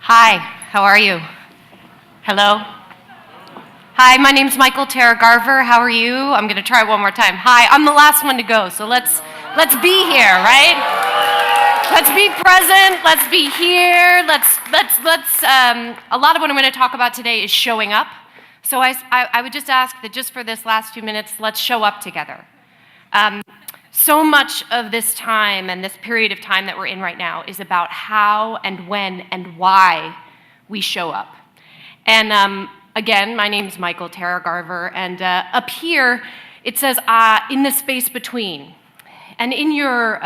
Hi, how are you? Hello? Hi, my name's Mikhael Garver. How are you? I'm gonna try one more time. Hi, I'm the last one to go, so let's be here, right? Let's be present, let's be here, a lot of what I'm gonna talk about today is showing up. So I would just ask that just for this last few minutes, let's show up together. So much of this time and this period of time that we're in right now is about how and when and why we show up. And again, my name's Mikhael Garver, and up here it says, in the space between. And in your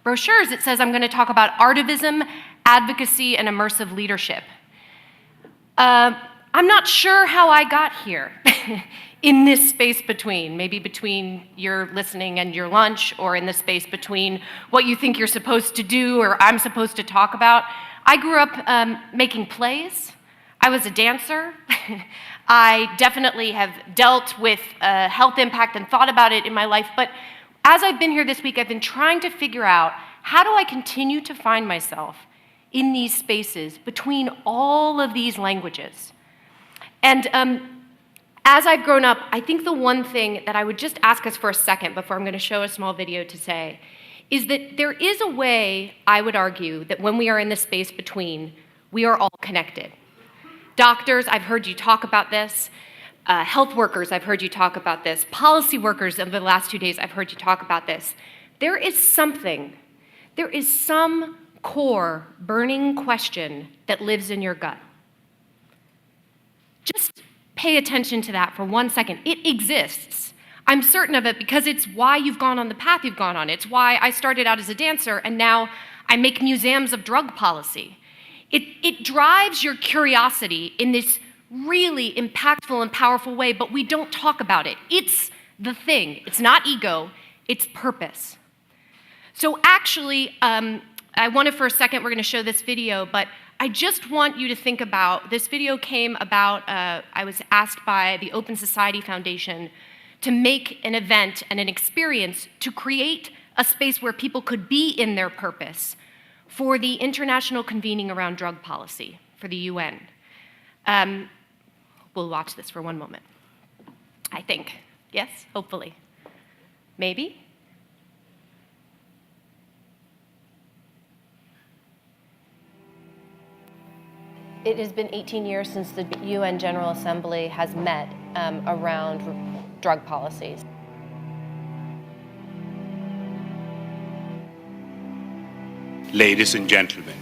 brochures it says I'm going to talk about Artivism, Advocacy, and Immersive Leadership. I'm not sure how I got here. In this space between, maybe between your listening and your lunch, or in the space between what you think you're supposed to do or I'm supposed to talk about. I grew up making plays. I was a dancer. I definitely have dealt with health impact and thought about it in my life, but as I've been here this week, I've been trying to figure out how do I continue to find myself in these spaces between all of these languages. And as I've grown up, I think the one thing that I would just ask us for a second before I'm going to show a small video to say is that there is a way, I would argue, that when we are in the space between, we are all connected. Doctors, I've heard you talk about this. Health workers, I've heard you talk about this. Policy workers over the last 2 days, I've heard you talk about this. There is some core burning question that lives in your gut. Just pay attention to that for 1 second. It exists. I'm certain of it because it's why you've gone on the path you've gone on. It's why I started out as a dancer and now I make museums of drug policy. It drives your curiosity in this really impactful and powerful way, but we don't talk about it. It's the thing. It's not ego, it's purpose. So actually, I wanted for a second, we're gonna show this video, but I just want you to think about, this video came about, I was asked by the Open Society Foundation to make an event and an experience to create a space where people could be in their purpose for the international convening around drug policy for the UN. We'll watch this for one moment, I think. Yes, hopefully. Maybe? It has been 18 years since the UN General Assembly has met around drug policies. Ladies and gentlemen.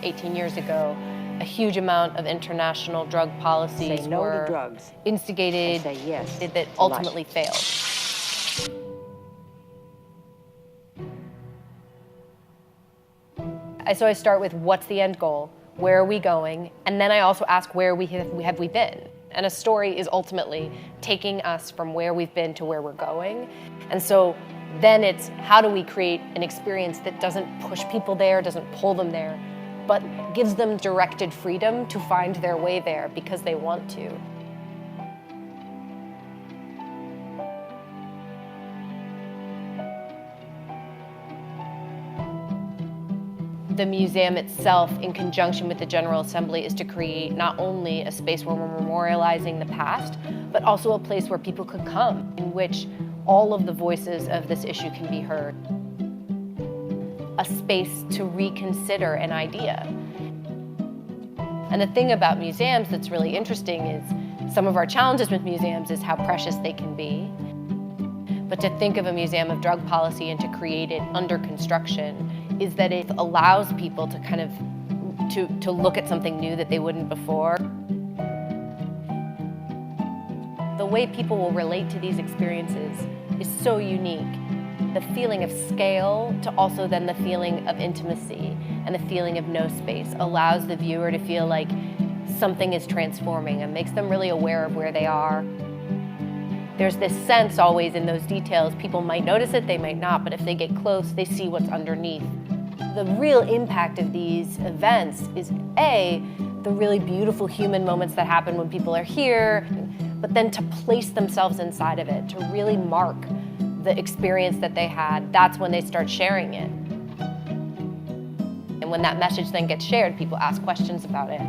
18 years ago, a huge amount of international drug policies were instigated that ultimately failed. So I start with what's the end goal? Where are we going? And then I also ask where have we been? And a story is ultimately taking us from where we've been to where we're going. And so then it's how do we create an experience that doesn't push people there, doesn't pull them there, but gives them directed freedom to find their way there because they want to. The museum itself, in conjunction with the General Assembly, is to create not only a space where we're memorializing the past, but also a place where people could come, in which all of the voices of this issue can be heard. A space to reconsider an idea. And the thing about museums that's really interesting is some of our challenges with museums is how precious they can be. But to think of a museum of drug policy and to create it under construction is that it allows people to kind of to look at something new that they wouldn't before. The way people will relate to these experiences is so unique. the feeling of scale to also then the feeling of intimacy and the feeling of no space allows the viewer to feel like something is transforming and makes them really aware of where they are. There's this sense always in those details, people might notice it, they might not, but if they get close, they see what's underneath. The real impact of these events is A, the really beautiful human moments that happen when people are here, but then to place themselves inside of it, to really mark the experience that they had, that's when they start sharing it. And when that message then gets shared, people ask questions about it.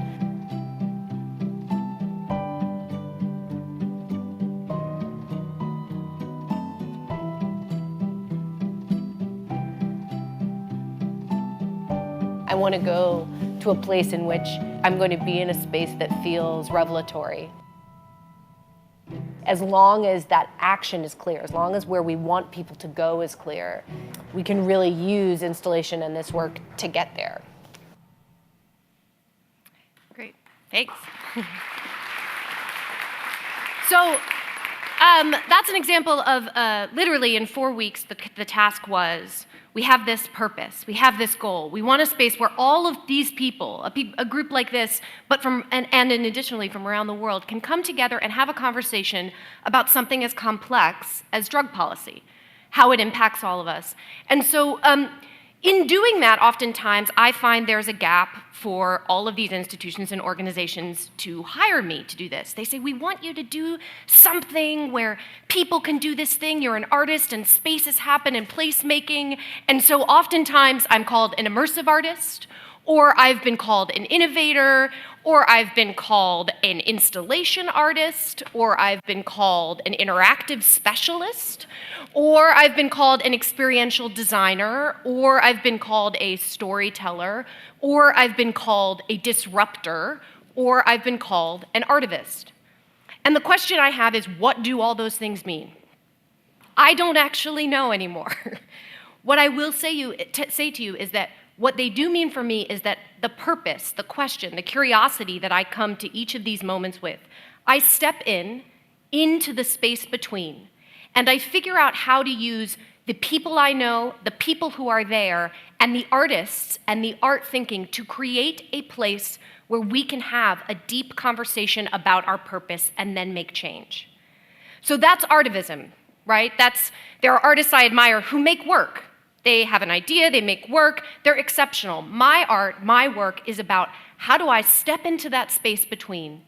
I want to go to a place in which I'm going to be in a space that feels revelatory. As long as that action is clear, as long as where we want people to go is clear, we can really use installation and this work to get there. Great, thanks. So that's an example of literally in 4 weeks, the task was, we have this purpose, we have this goal, we want a space where all of these people, a group like this, but and additionally from around the world, can come together and have a conversation about something as complex as drug policy, how it impacts all of us. And so in doing that, oftentimes, I find there's a gap for all of these institutions and organizations to hire me to do this. They say, we want you to do something where people can do this thing. You're an artist and spaces happen and placemaking. And so oftentimes I'm called an immersive artist, or I've been called an innovator, or I've been called an installation artist, or I've been called an interactive specialist, or I've been called an experiential designer, or I've been called a storyteller, or I've been called a disruptor, or I've been called an artivist. And the question I have is, what do all those things mean? I don't actually know anymore. What I will say to you is that what they do mean for me is that the purpose, the question, the curiosity that I come to each of these moments with, I step into the space between, and I figure out how to use the people I know, the people who are there, and the artists and the art thinking to create a place where we can have a deep conversation about our purpose and then make change. So that's Artivism, right? There are artists I admire who make work. They have an idea, they make work, they're exceptional. My art, my work is about how do I step into that space between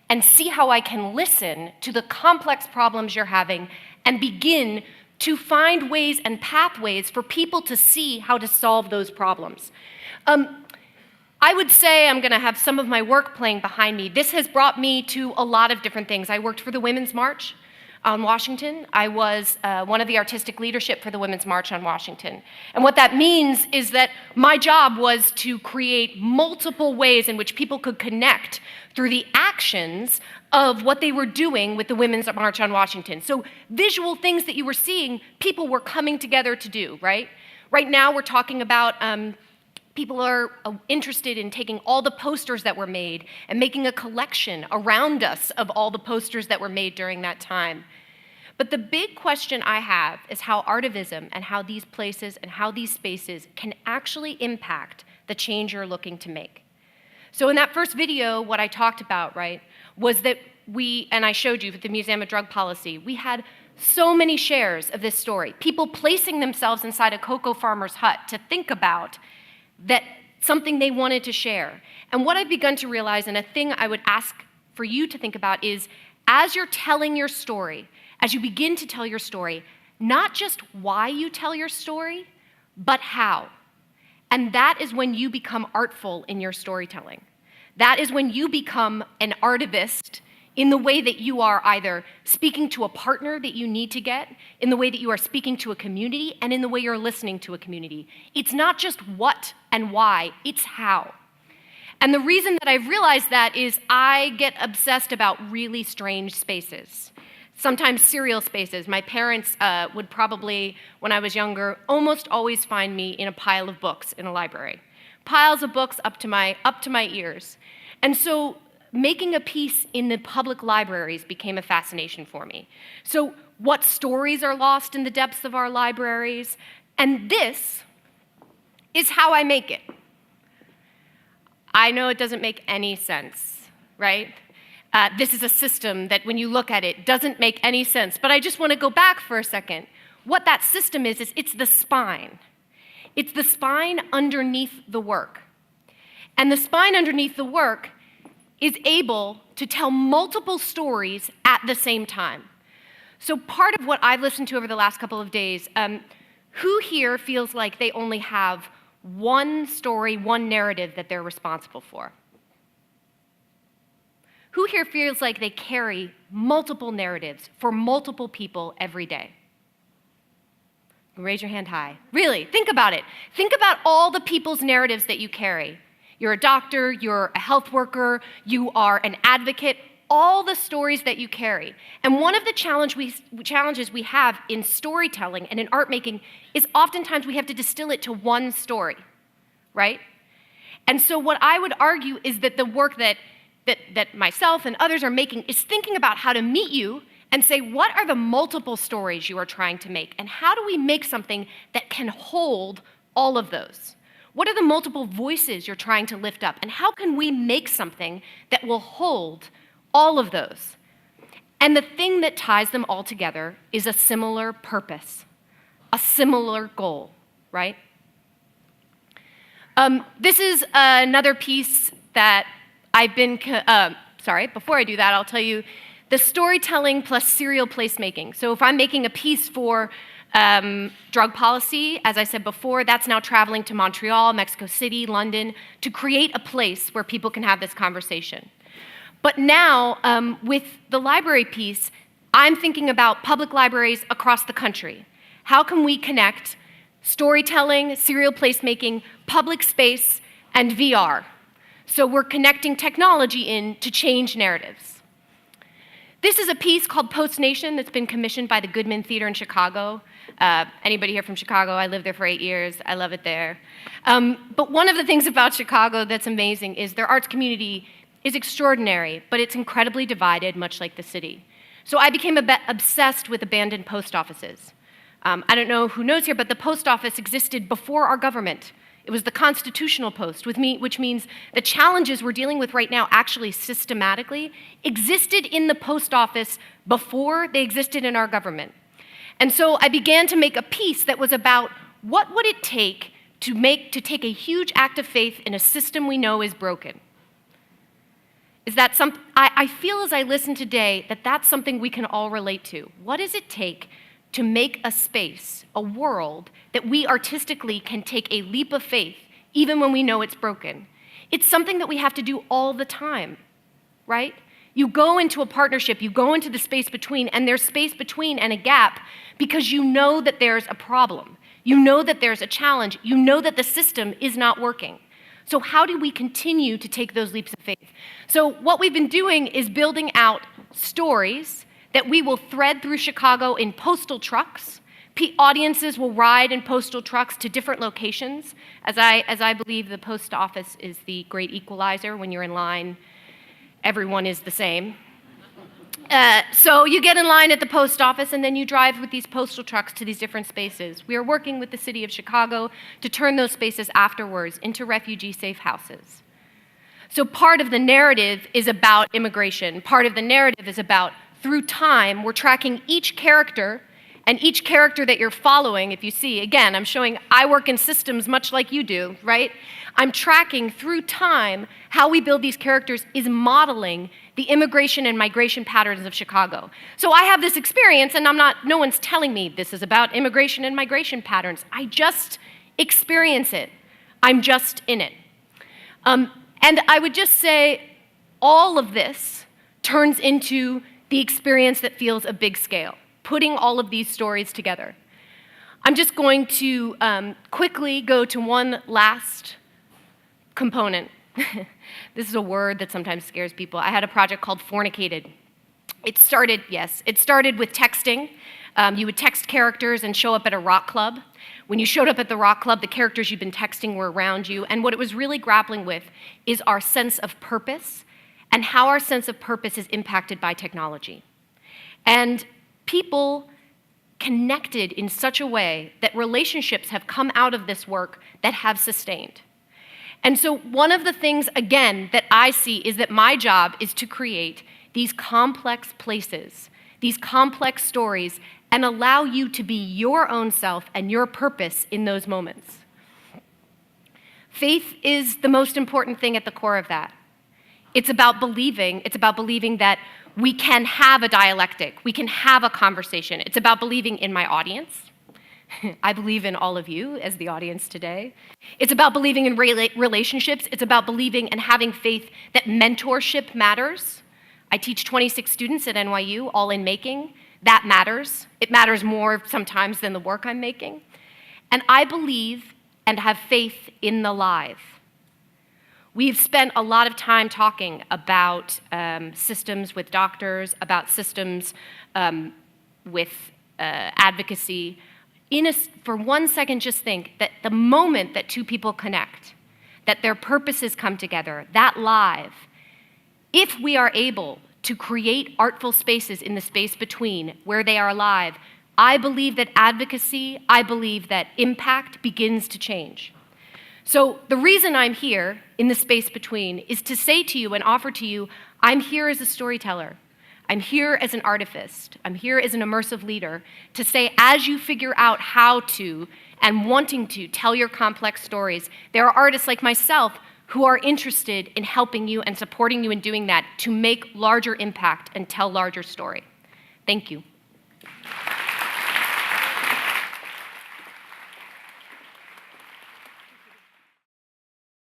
and see how I can listen to the complex problems you're having and begin to find ways and pathways for people to see how to solve those problems. I would say I'm gonna have some of my work playing behind me. This has brought me to a lot of different things. I worked for the Women's March on Washington. I was one of the artistic leadership for the Women's March on Washington. And what that means is that my job was to create multiple ways in which people could connect through the actions of what they were doing with the Women's March on Washington. So visual things that you were seeing, people were coming together to do, right? Right now we're talking about people are interested in taking all the posters that were made and making a collection around us of all the posters that were made during that time. But the big question I have is how Artivism and how these places and how these spaces can actually impact the change you're looking to make. So in that first video, what I talked about, right, was that and I showed you with the Museum of Drug Policy, we had so many shares of this story, people placing themselves inside a cocoa farmer's hut to think about that something they wanted to share. And what I've begun to realize, and a thing I would ask for you to think about is, as you're telling your story, as you begin to tell your story, not just why you tell your story, but how. And that is when you become artful in your storytelling. That is when you become an artivist in the way that you are either speaking to a partner that you need to get, in the way that you are speaking to a community, and in the way you're listening to a community. It's not just what and why, it's how. And the reason that I've realized that is I get obsessed about really strange spaces, sometimes surreal spaces. My parents would probably, when I was younger, almost always find me in a pile of books in a library. Piles of books up to my ears. And so making a piece in the public libraries became a fascination for me. So what stories are lost in the depths of our libraries, and this is how I make it. I know it doesn't make any sense, right? This is a system that when you look at it, doesn't make any sense. But I just want to go back for a second. What that system is it's the spine. It's the spine underneath the work. And the spine underneath the work is able to tell multiple stories at the same time. So part of what I've listened to over the last couple of days, who here feels like they only have one story, one narrative that they're responsible for? Who here feels like they carry multiple narratives for multiple people every day? Raise your hand high. Really, think about it. Think about all the people's narratives that you carry. You're a doctor, you're a health worker, you are an advocate, all the stories that you carry. And one of the challenges we have in storytelling and in art making is oftentimes we have to distill it to one story, right? And so what I would argue is that the work that myself and others are making is thinking about how to meet you and say, what are the multiple stories you are trying to make? And how do we make something that can hold all of those? What are the multiple voices you're trying to lift up? And how can we make something that will hold all of those? And the thing that ties them all together is a similar purpose, a similar goal, right? This is another piece that I've been, before I do that, I'll tell you the storytelling plus serial placemaking. So if I'm making a piece for drug policy, as I said before, that's now traveling to Montreal, Mexico City, London, to create a place where people can have this conversation. But now, with the library piece, I'm thinking about public libraries across the country. How can we connect storytelling, serial placemaking, public space, and VR? So we're connecting technology in to change narratives. This is a piece called Post Nation that's been commissioned by the Goodman Theater in Chicago. Anybody here from Chicago? I lived there for 8 years. I love it there. But one of the things about Chicago that's amazing is their arts community is extraordinary, but it's incredibly divided, much like the city. So I became obsessed with abandoned post offices. I don't know who knows here, but the post office existed before our government. It was the constitutional post, which means the challenges we're dealing with right now actually systematically existed in the post office before they existed in our government. And so I began to make a piece that was about what would it take to take a huge act of faith in a system we know is broken. I feel as I listen today that that's something we can all relate to. What does it take to make a space, a world, that we artistically can take a leap of faith, even when we know it's broken? It's something that we have to do all the time, right? You go into a partnership, you go into the space between, and there's space between and a gap because you know that there's a problem. You know that there's a challenge. You know that the system is not working. So how do we continue to take those leaps of faith? So what we've been doing is building out stories that we will thread through Chicago in postal trucks. Audiences will ride in postal trucks to different locations, as I believe the post office is the great equalizer. When you're in line, everyone is the same. So you get in line at the post office, and then you drive with these postal trucks to these different spaces. We are working with the city of Chicago to turn those spaces afterwards into refugee-safe houses. So part of the narrative is about immigration. Part of the narrative is about, through time, we're tracking each character, and each character that you're following, if you see, again, I'm showing I work in systems much like you do, right? I'm tracking through time how we build these characters is modeling the immigration and migration patterns of Chicago. So I have this experience, and no one's telling me this is about immigration and migration patterns. I just experience it. I'm just in it. And I would just say all of this turns into the experience that feels a big scale, putting all of these stories together. I'm just going to quickly go to one last component. This is a word that sometimes scares people. I had a project called Fornicated. It started with texting. You would text characters and show up at a rock club. When you showed up at the rock club, the characters you'd been texting were around you, and what it was really grappling with is our sense of purpose and how our sense of purpose is impacted by technology. And people connected in such a way that relationships have come out of this work that have sustained. And so one of the things, again, that I see is that my job is to create these complex places, these complex stories, and allow you to be your own self and your purpose in those moments. Faith is the most important thing at the core of that. It's about believing that we can have a dialectic, we can have a conversation. It's about believing in my audience. I believe in all of you as the audience today. It's about believing in relationships. It's about believing and having faith that mentorship matters. I teach 26 students at NYU, all in making. That matters. It matters more sometimes than the work I'm making. And I believe and have faith in the live. We've spent a lot of time talking about systems with doctors, about systems with advocacy. For 1 second, just think that the moment that two people connect, that their purposes come together, that live, if we are able to create artful spaces in the space between where they are alive, I believe that advocacy, I believe that impact begins to change. So the reason I'm here in the space between is to say to you and offer to you, I'm here as a storyteller. I'm here as an artist. I'm here as an immersive leader to say, as you figure out how to and wanting to tell your complex stories, there are artists like myself who are interested in helping you and supporting you in doing that to make larger impact and tell larger story. Thank you.